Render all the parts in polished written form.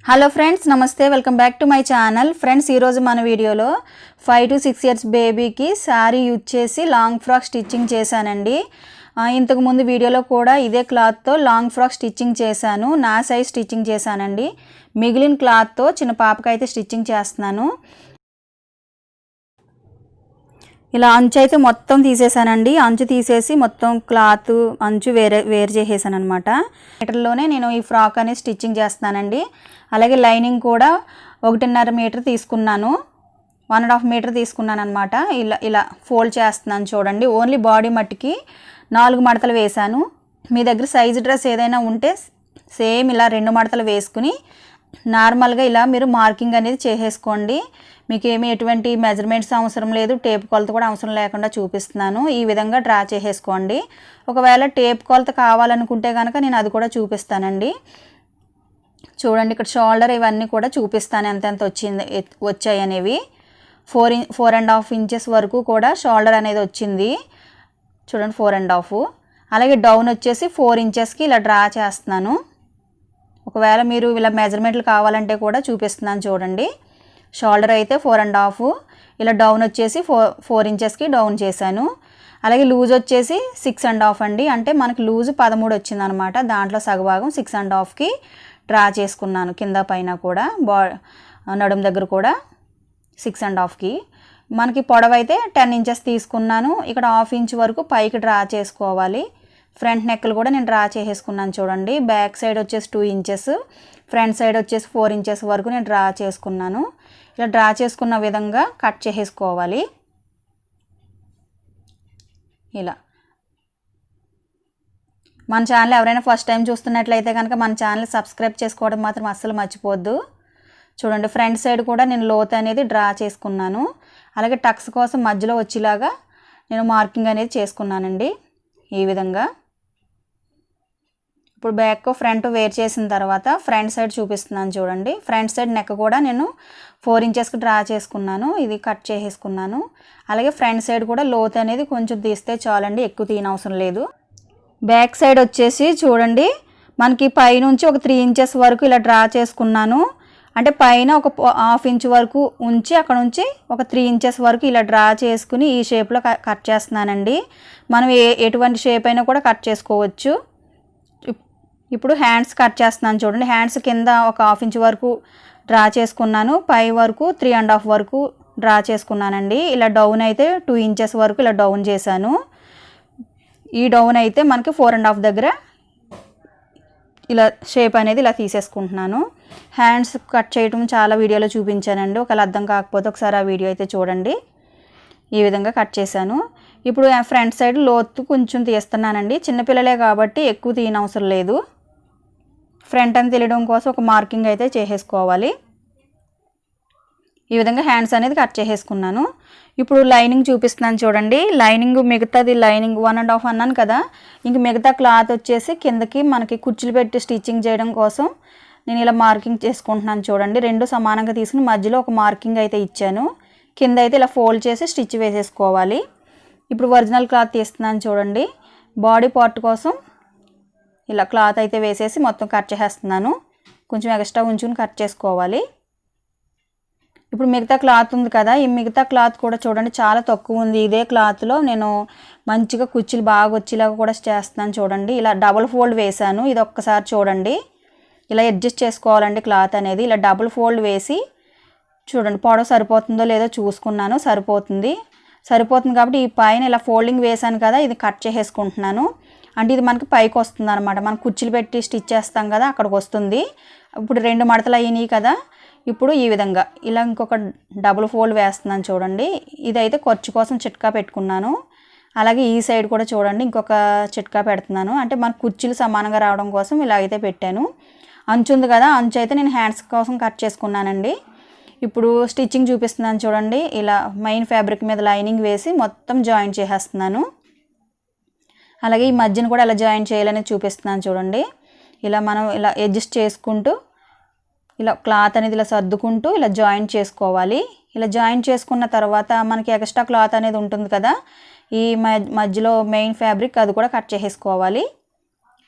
Hello friends, నమస్తే. Welcome back to my channel. Friends, ఈరోజు మన వీడియోలో 5 to 6 ఇయర్స్ బేబీకి శారీ యూజ్ చేసి లాంగ్ ఫ్రాక్ స్టిచ్చింగ్ చేశానండి. ఇంతకుముందు వీడియోలో కూడా ఇదే క్లాత్తో లాంగ్ ఫ్రాక్ స్టిచ్చింగ్ చేశాను. నా సైజ్ స్టిచ్చింగ్ చేశానండి. మిగిలిన క్లాత్తో చిన్న పాపకైతే స్టిచ్చింగ్ చేస్తున్నాను. ఇలా అంచు అయితే మొత్తం తీసేసానండి. అంచు తీసేసి మొత్తం క్లాత్ అంచు వేరు చేసేసాను అనమాట. మీటర్లోనే నేను ఈ ఫ్రాక్ అనేది స్టిచ్చింగ్ చేస్తున్నానండి. అలాగే లైనింగ్ కూడా 1.5 మీటర్ తీసుకున్నాను, 1.5 మీటర్ తీసుకున్నాను అనమాట. ఇలా ఫోల్డ్ చేస్తున్నాను చూడండి. ఓన్లీ బాడీ మట్టికి 4 మడతలు వేసాను. మీ దగ్గర సైజు డ్రెస్ ఏదైనా ఉంటే సేమ్ ఇలా 2 మడతలు వేసుకుని నార్మల్గా ఇలా మీరు మార్కింగ్ అనేది చేసేసుకోండి. మీకు ఎటువంటి మెజర్మెంట్స్ అవసరం లేదు, టేప్ కొలత కూడా అవసరం లేకుండా చూపిస్తున్నాను. ఈ విధంగా డ్రా చేసేసుకోండి. ఒకవేళ టేప్ కొలత కావాలనుకుంటే కనుక నేను అది కూడా చూపిస్తానండి. చూడండి, ఇక్కడ షోల్డర్ ఇవన్నీ కూడా చూపిస్తాను ఎంతెంత వచ్చాయి అనేవి. 4.5 ఇంచెస్ వరకు కూడా షోల్డర్ అనేది వచ్చింది. చూడండి, 4.5. అలాగే డౌన్ వచ్చేసి 4 ఇంచెస్కి ఇలా డ్రా చేస్తున్నాను. ఒకవేళ మీరు ఇలా మెజర్మెంట్లు కావాలంటే కూడా చూపిస్తున్నాను చూడండి. షోల్డర్ అయితే 4.5, ఇలా డౌన్ వచ్చేసి 4 ఇంచెస్కి డౌన్ చేశాను. అలాగే లూజ్ వచ్చేసి 6.5 అండి. అంటే మనకి లూజ్ 13 వచ్చిందనమాట. దాంట్లో సగభాగం 6.5కి డ్రా చేసుకున్నాను. కింద పైన కూడా నడుము దగ్గర కూడా 6.5కి. మనకి పొడవైతే 10 ఇంచెస్ తీసుకున్నాను. ఇక్కడ 1/2 ఇంచ్ వరకు పైకి డ్రా చేసుకోవాలి. ఫ్రంట్ నెక్లు కూడా నేను డ్రా చేసేసుకున్నాను చూడండి. బ్యాక్ సైడ్ వచ్చేసి 2 ఇంచెస్, ఫ్రంట్ సైడ్ వచ్చేసి 4 ఇంచెస్ వరకు నేను డ్రా చేసుకున్నాను. ఇలా డ్రా చేసుకున్న విధంగా కట్ చేసేసుకోవాలి. ఇలా మన ఛానల్ ఎవరైనా ఫస్ట్ టైం చూస్తున్నట్లయితే కనుక మన ఛానల్ సబ్స్క్రైబ్ చేసుకోవడం మాత్రం అస్సలు మర్చిపోద్దు. చూడండి, ఫ్రంట్ సైడ్ కూడా నేను లోత్ అనేది డ్రా చేసుకున్నాను. అలాగే టక్స్ కోసం మధ్యలో వచ్చేలాగా నేను మార్కింగ్ అనేది చేసుకున్నానండి ఈ విధంగా. ఇప్పుడు బ్యాక్ ఫ్రంట్ వేర్ చేసిన తర్వాత ఫ్రంట్ సైడ్ చూపిస్తున్నాను చూడండి. ఫ్రంట్ సైడ్ నెక్ కూడా నేను 4 ఇంచెస్కి డ్రా చేసుకున్నాను. ఇది కట్ చేసేసుకున్నాను. అలాగే ఫ్రంట్ సైడ్ కూడా లోత్ అనేది కొంచెం తీస్తే చాలండి, ఎక్కువ తీయనవసరం లేదు. బ్యాక్ సైడ్ వచ్చేసి చూడండి, మనకి పైనుంచి ఒక 3 ఇంచెస్ వరకు ఇలా డ్రా చేసుకున్నాను. అంటే పైన ఒక 1/2 ఇంచ్ వరకు ఉంచి అక్కడ నుంచి ఒక 3 ఇంచెస్ వరకు ఇలా డ్రా చేసుకుని ఈ షేప్లో కట్ చేస్తున్నానండి. మనం ఎటువంటి షేప్ అయినా కూడా కట్ చేసుకోవచ్చు. ఇప్పుడు హ్యాండ్స్ కట్ చేస్తున్నాను చూడండి. హ్యాండ్స్ కింద ఒక 1/2 ఇంచ్ వరకు డ్రా చేసుకున్నాను. పై వరకు 3.5 వరకు డ్రా చేసుకున్నానండి. ఇలా డౌన్ అయితే 2 ఇంచెస్ వరకు ఇలా డౌన్ చేశాను. ఈ డౌన్ అయితే మనకి 4.5 దగ్గర ఇలా షేప్ అనేది ఇలా తీసేసుకుంటున్నాను. హ్యాండ్స్ కట్ చేయటం చాలా వీడియోలో చూపించానండి. ఒకవేళ అర్థం కాకపోతే ఒకసారి ఆ వీడియో అయితే చూడండి. ఈ విధంగా కట్ చేశాను. ఇప్పుడు ఫ్రంట్ సైడ్ లోతు కొంచెం తీస్తున్నానండి. చిన్నపిల్లలే కాబట్టి ఎక్కువ తీయనవసరం లేదు. ఫ్రంట్ అని తెలియడం కోసం ఒక మార్కింగ్ అయితే చేసేసుకోవాలి. ఈ విధంగా హ్యాండ్స్ అనేది కట్ చేసేసుకున్నాను. ఇప్పుడు లైనింగ్ చూపిస్తున్నాను చూడండి. లైనింగ్ మిగతాది లైనింగ్ 1.5 అన్నాను కదా. ఇంక మిగతా క్లాత్ వచ్చేసి కిందకి మనకి కుర్చీలు పెట్టి స్టిచ్చింగ్ చేయడం కోసం నేను ఇలా మార్కింగ్ చేసుకుంటున్నాను చూడండి. 2 సమానంగా తీసుకుని మధ్యలో ఒక మార్కింగ్ అయితే ఇచ్చాను. కింద అయితే ఇలా ఫోల్డ్ చేసి స్టిచ్ వేసేసుకోవాలి. ఇప్పుడు ఒరిజినల్ క్లాత్ తీస్తున్నాను చూడండి. బాడీ పార్ట్ కోసం ఇలా క్లాత్ అయితే వేసేసి మొత్తం కట్ చేసేస్తున్నాను. కొంచెం ఎక్స్ట్రా ఉంచుకుని కట్ చేసుకోవాలి. ఇప్పుడు మిగతా క్లాత్ ఉంది కదా, ఈ మిగతా క్లాత్ కూడా చూడండి చాలా తక్కువ ఉంది. ఇదే క్లాత్లో నేను మంచిగా కుర్చీలు బాగా వచ్చేలాగా కూడా చేస్తున్నాను చూడండి. ఇలా డబుల్ ఫోల్డ్ వేసాను. ఇది ఒక్కసారి చూడండి. ఇలా అడ్జస్ట్ చేసుకోవాలండి క్లాత్ అనేది. ఇలా డబుల్ ఫోల్డ్ వేసి చూడండి, పొడవు సరిపోతుందో లేదో చూసుకున్నాను. సరిపోతుంది కాబట్టి ఈ పైన ఇలా ఫోల్డింగ్ వేసాను కదా, ఇది కట్ చేసేసుకుంటున్నాను. అంటే ఇది మనకి పైకి వస్తుంది అనమాట. మనం కుర్చీలు పెట్టి స్టిచ్ చేస్తాం కదా, అక్కడికి వస్తుంది. ఇప్పుడు 2 మడతలు అయినాయి కదా. ఇప్పుడు ఈ విధంగా ఇలా ఇంకొక డబుల్ ఫోల్డ్ వేస్తున్నాను చూడండి. ఇదైతే ఖర్చు కోసం చిట్కా పెట్టుకున్నాను. అలాగే ఈ సైడ్ కూడా చూడండి ఇంకొక చిట్కా పెడుతున్నాను. అంటే మన కుర్చీలు సమానంగా రావడం కోసం ఇలా అయితే పెట్టాను. అంచు ఉంది కదా, అంచు అయితే నేను హ్యాండ్స్ కోసం కట్ చేసుకున్నానండి. ఇప్పుడు స్టిచ్చింగ్ చూపిస్తున్నాను చూడండి. ఇలా మెయిన్ ఫ్యాబ్రిక్ మీద లైనింగ్ వేసి మొత్తం జాయింట్ చేసేస్తున్నాను. అలాగే ఈ మధ్యన కూడా ఇలా జాయింట్ చేయాలని చూపిస్తున్నాను చూడండి. ఇలా మనం ఇలా అడ్జస్ట్ చేసుకుంటూ ఇలా క్లాత్ అనేది ఇలా సర్దుకుంటూ ఇలా జాయింట్ చేసుకోవాలి. ఇలా జాయింట్ చేసుకున్న తర్వాత మనకి ఎక్స్ట్రా క్లాత్ అనేది ఉంటుంది కదా, ఈ మధ్యలో మెయిన్ ఫ్యాబ్రిక్ అది కూడా కట్ చేసేసుకోవాలి.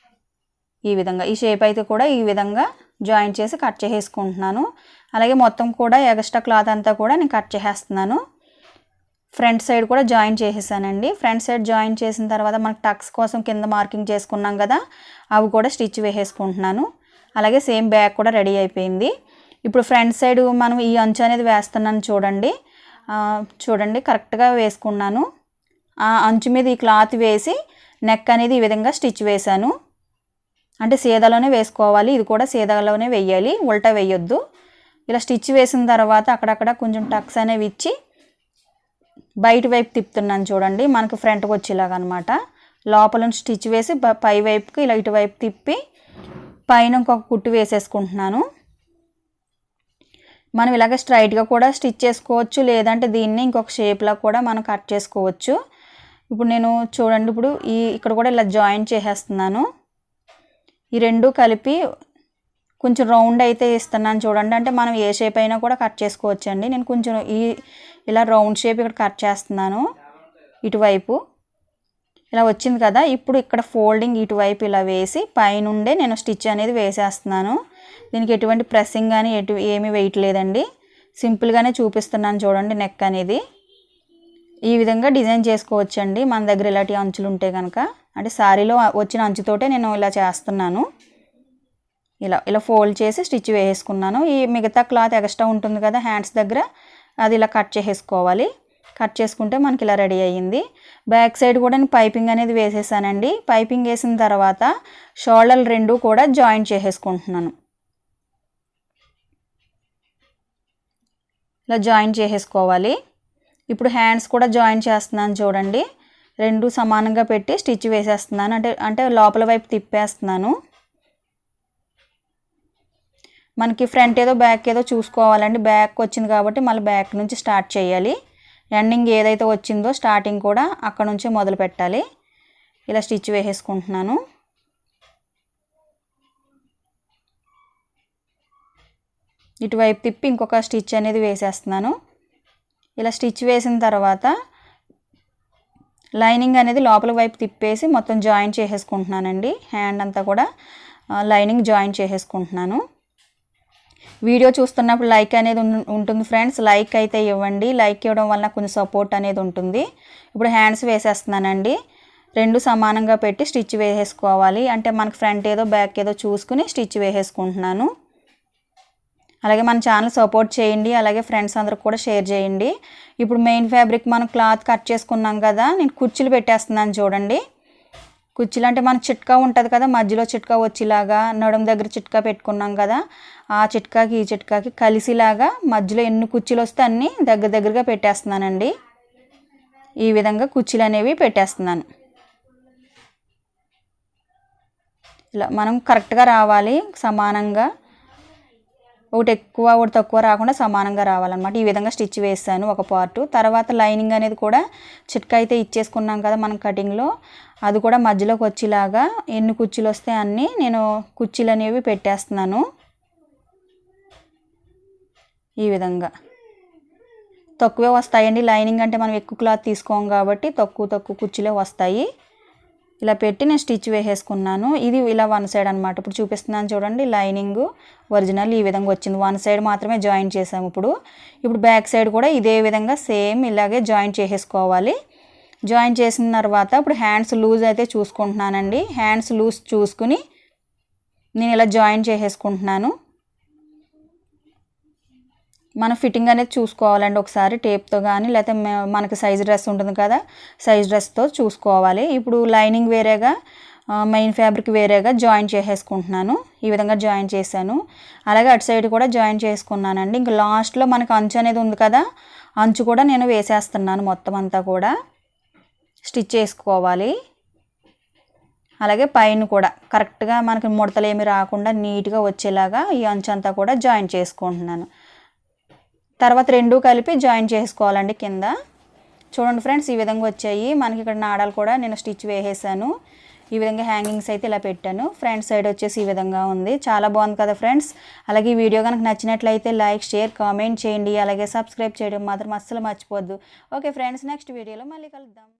ఈ విధంగా ఈ షేప్ అయితే కూడా ఈ విధంగా జాయిన్ చేసి కట్ చేసేసుకుంటున్నాను. అలాగే మొత్తం కూడా ఎక్స్ట్రా క్లాత్ అంతా కూడా నేను కట్ చేసేస్తున్నాను. ఫ్రంట్ సైడ్ కూడా జాయిన్ చేసేసానండి. ఫ్రంట్ సైడ్ జాయిన్ చేసిన తర్వాత మనకు టక్స్ కోసం కింద మార్కింగ్ చేసుకున్నాం కదా, అవి కూడా స్టిచ్ వేసేసుకుంటున్నాను. అలాగే సేమ్ బ్యాక్ కూడా రెడీ అయిపోయింది. ఇప్పుడు ఫ్రంట్ సైడ్ మనం ఈ అంచు అనేది వేస్తున్నాను చూడండి. కరెక్ట్గా వేసుకున్నాను. ఆ అంచు మీద ఈ క్లాత్ వేసి నెక్ అనేది ఈ విధంగా స్టిచ్ వేశాను. అంటే సీదాలోనే వేసుకోవాలి, ఇది కూడా సీదాలోనే వేయాలి, ఉల్టా వేయొద్దు. ఇలా స్టిచ్ వేసిన తర్వాత అక్కడక్కడ కొంచెం టక్స్ అనేవి ఇచ్చి బయట వైపు తిప్పుతున్నాను చూడండి, మనకు ఫ్రంట్కి వచ్చేలాగా అనమాట. లోపల స్టిచ్ వేసి పై వైపుకి ఇలా ఇటువైపు తిప్పి పైన ఇంకొక కుట్టు వేసేసుకుంటున్నాను. మనం ఇలాగ స్ట్రైట్గా కూడా స్టిచ్ చేసుకోవచ్చు, లేదంటే దీన్ని ఇంకొక షేప్లో కూడా మనం కట్ చేసుకోవచ్చు. ఇప్పుడు నేను చూడండి, ఇప్పుడు ఇక్కడ కూడా ఇలా జాయిన్ చేసేస్తున్నాను. ఈ రెండు కలిపి కొంచెం రౌండ్ అయితే ఇస్తున్నాను చూడండి. అంటే మనం ఏ షేప్ అయినా కూడా కట్ చేసుకోవచ్చు అండి. నేను కొంచెం ఇలా రౌండ్ షేప్ ఇక్కడ కట్ చేస్తున్నాను. ఇటువైపు ఇలా వచ్చింది కదా, ఇప్పుడు ఇక్కడ ఫోల్డింగ్ ఇటువైపు ఇలా వేసి పైనుండే నేను స్టిచ్ అనేది వేసేస్తున్నాను. దీనికి ఎటువంటి ప్రెస్సింగ్ కానీ ఏమీ వేయట్లేదండి, సింపుల్గానే చూపిస్తున్నాను చూడండి. నెక్ అనేది ఈ విధంగా డిజైన్ చేసుకోవచ్చండి మన దగ్గర ఇలాంటి అంచులు ఉంటే కనుక. అంటే శారీలో వచ్చిన అంచుతోటే నేను ఇలా చేస్తున్నాను. ఇలా ఫోల్డ్ చేసి స్టిచ్ వేసేసుకున్నాను. ఈ మిగతా క్లాత్ ఎక్స్ట్రా ఉంటుంది కదా హ్యాండ్స్ దగ్గర, అది ఇలా కట్ చేసేసుకోవాలి. కట్ చేసుకుంటే మనకి ఇలా రెడీ అయ్యింది. బ్యాక్ సైడ్ కూడా నేను పైపింగ్ అనేది వేసేసానండి. పైపింగ్ వేసిన తర్వాత షోల్డర్లు రెండు కూడా జాయిన్ చేసేసుకుంటున్నాను. ఇలా జాయిన్ చేసేసుకోవాలి. ఇప్పుడు హ్యాండ్స్ కూడా జాయిన్ చేస్తున్నాను చూడండి. రెండు సమానంగా పెట్టి స్టిచ్ వేసేస్తున్నాను. అంటే లోపల వైపు తిప్పేస్తున్నాను. మనకి ఫ్రంట్ ఏదో బ్యాక్ ఏదో చూసుకోవాలండి. బ్యాక్ వచ్చింది కాబట్టి మళ్ళీ బ్యాక్ నుంచి స్టార్ట్ చేయాలి. ఎండింగ్ ఏదైతే వచ్చిందో స్టార్టింగ్ కూడా అక్కడ నుంచే మొదలు పెట్టాలి. ఇలా స్టిచ్ వేసేసుకుంటున్నాను. ఇటువైపు తిప్పి ఇంకొక స్టిచ్ అనేది వేసేస్తున్నాను. ఇలా స్టిచ్ వేసిన తర్వాత లైనింగ్ అనేది లోపల వైపు తిప్పేసి మొత్తం జాయిన్ చేసేసుకుంటున్నానండి. హ్యాండ్ అంతా కూడా లైనింగ్ జాయిన్ చేసేసుకుంటున్నాను. వీడియో చూస్తున్నప్పుడు లైక్ అనేది ఉంటుంది ఫ్రెండ్స్, లైక్ అయితే ఇవ్వండి. లైక్ ఇవ్వడం వల్ల కొంచెం సపోర్ట్ అనేది ఉంటుంది. ఇప్పుడు హ్యాండ్స్ వేసేస్తున్నానండి. రెండు సమానంగా పెట్టి స్టిచ్ వేసేసుకోవాలి. అంటే మనకు ఫ్రంట్ ఏదో బ్యాక్ ఏదో చూసుకుని స్టిచ్ వేసేసుకుంటున్నాను. అలాగే మన ఛానల్ సపోర్ట్ చేయండి. అలాగే ఫ్రెండ్స్ అందరికి కూడా షేర్ చేయండి. ఇప్పుడు మెయిన్ ఫ్యాబ్రిక్ మనం క్లాత్ కట్ చేసుకున్నాం కదా, నేను కుర్చీలు పెట్టేస్తున్నాను చూడండి. కుర్చీలు అంటే మనకు చిట్కా ఉంటుంది కదా, మధ్యలో చిట్కా వచ్చేలాగా నడుము దగ్గర చిట్కా పెట్టుకున్నాం కదా, ఆ చిట్కాకి ఈ చిట్కాకి కలిసిలాగా మధ్యలో ఎన్ని కుర్చీలు వస్తే అన్నీ దగ్గరగా పెట్టేస్తున్నానండి. ఈ విధంగా కుర్చీలు అనేవి పెట్టేస్తున్నాను. ఇలా మనం కరెక్ట్గా రావాలి, సమానంగా, ఒకటి ఎక్కువ ఒకటి తక్కువ రాకుండా సమానంగా రావాలన్నమాట. ఈ విధంగా స్టిచ్ వేసాను ఒక పార్టు. తర్వాత లైనింగ్ అనేది కూడా చిట్కా అయితే ఇచ్చేసుకున్నాం కదా మనం కటింగ్లో, అది కూడా మధ్యలోకి వచ్చేలాగా ఎన్ని కుర్చీలు వస్తే అన్నీ నేను కుర్చీలు అనేవి పెట్టేస్తున్నాను. ఈ విధంగా తక్కువే వస్తాయండి. లైనింగ్ అంటే మనం ఎక్కువ క్లాత్ తీసుకోం కాబట్టి తక్కువ కుర్చీలే వస్తాయి. ఇలా పెట్టి నేను స్టిచ్ వేసేసుకున్నాను. ఇది ఇలా వన్ సైడ్ అనమాట. ఇప్పుడు చూపిస్తున్నాను చూడండి, లైనింగ్ ఒరిజినల్ ఈ విధంగా వచ్చింది. వన్ సైడ్ మాత్రమే జాయిన్ చేసాము. ఇప్పుడు బ్యాక్ సైడ్ కూడా ఇదే విధంగా సేమ్ ఇలాగే జాయిన్ చేసేసుకోవాలి. జాయిన్ చేసిన తర్వాత ఇప్పుడు హ్యాండ్స్ లూజ్ అయితే చూసుకుంటున్నానండి. హ్యాండ్స్ లూజ్ చూసుకుని నేను ఇలా జాయిన్ చేసేసుకుంటున్నాను. మనం ఫిట్టింగ్ అనేది చూసుకోవాలండి ఒకసారి టేప్తో కానీ, లేకపోతే మనకి సైజ్ డ్రెస్ ఉంటుంది కదా, సైజ్ డ్రెస్తో చూసుకోవాలి. ఇప్పుడు లైనింగ్ వేరేగా మెయిన్ ఫ్యాబ్రిక్ వేరేగా జాయిన్ చేసేసుకుంటున్నాను. ఈ విధంగా జాయిన్ చేశాను. అలాగే అటు సైడ్ కూడా జాయిన్ చేసుకున్నానండి. ఇంకా లాస్ట్లో మనకు అంచు అనేది ఉంది కదా, అంచు కూడా నేను వేసేస్తున్నాను. మొత్తం అంతా కూడా స్టిచ్ చేసుకోవాలి. అలాగే పైన కూడా కరెక్ట్గా మనకి ముడతలు ఏమి రాకుండా నీట్గా వచ్చేలాగా ఈ అంచు అంతా కూడా జాయిన్ చేసుకుంటున్నాను. తర్వాత రెండు కలిపి జాయిన్ చేసుకోవాలండి కింద. చూడండి ఫ్రెండ్స్, ఈ విధంగా వచ్చాయి మనకి. ఇక్కడ నాడాలు కూడా నేను స్టిచ్ వేసేసాను. ఈ విధంగా హ్యాంగింగ్స్ అయితే ఇలా పెట్టాను. ఫ్రంట్ సైడ్ వచ్చేసి ఈ విధంగా ఉంది. చాలా బాగుంది కదా ఫ్రెండ్స్. అలాగే ఈ వీడియో కనుక నచ్చినట్లయితే లైక్, షేర్, కామెంట్ చేయండి. అలాగే సబ్స్క్రైబ్ చేయడం మాత్రం అస్సలు మర్చిపోవద్దు. ఓకే ఫ్రెండ్స్, నెక్స్ట్ వీడియోలో మళ్ళీ కలుద్దాం.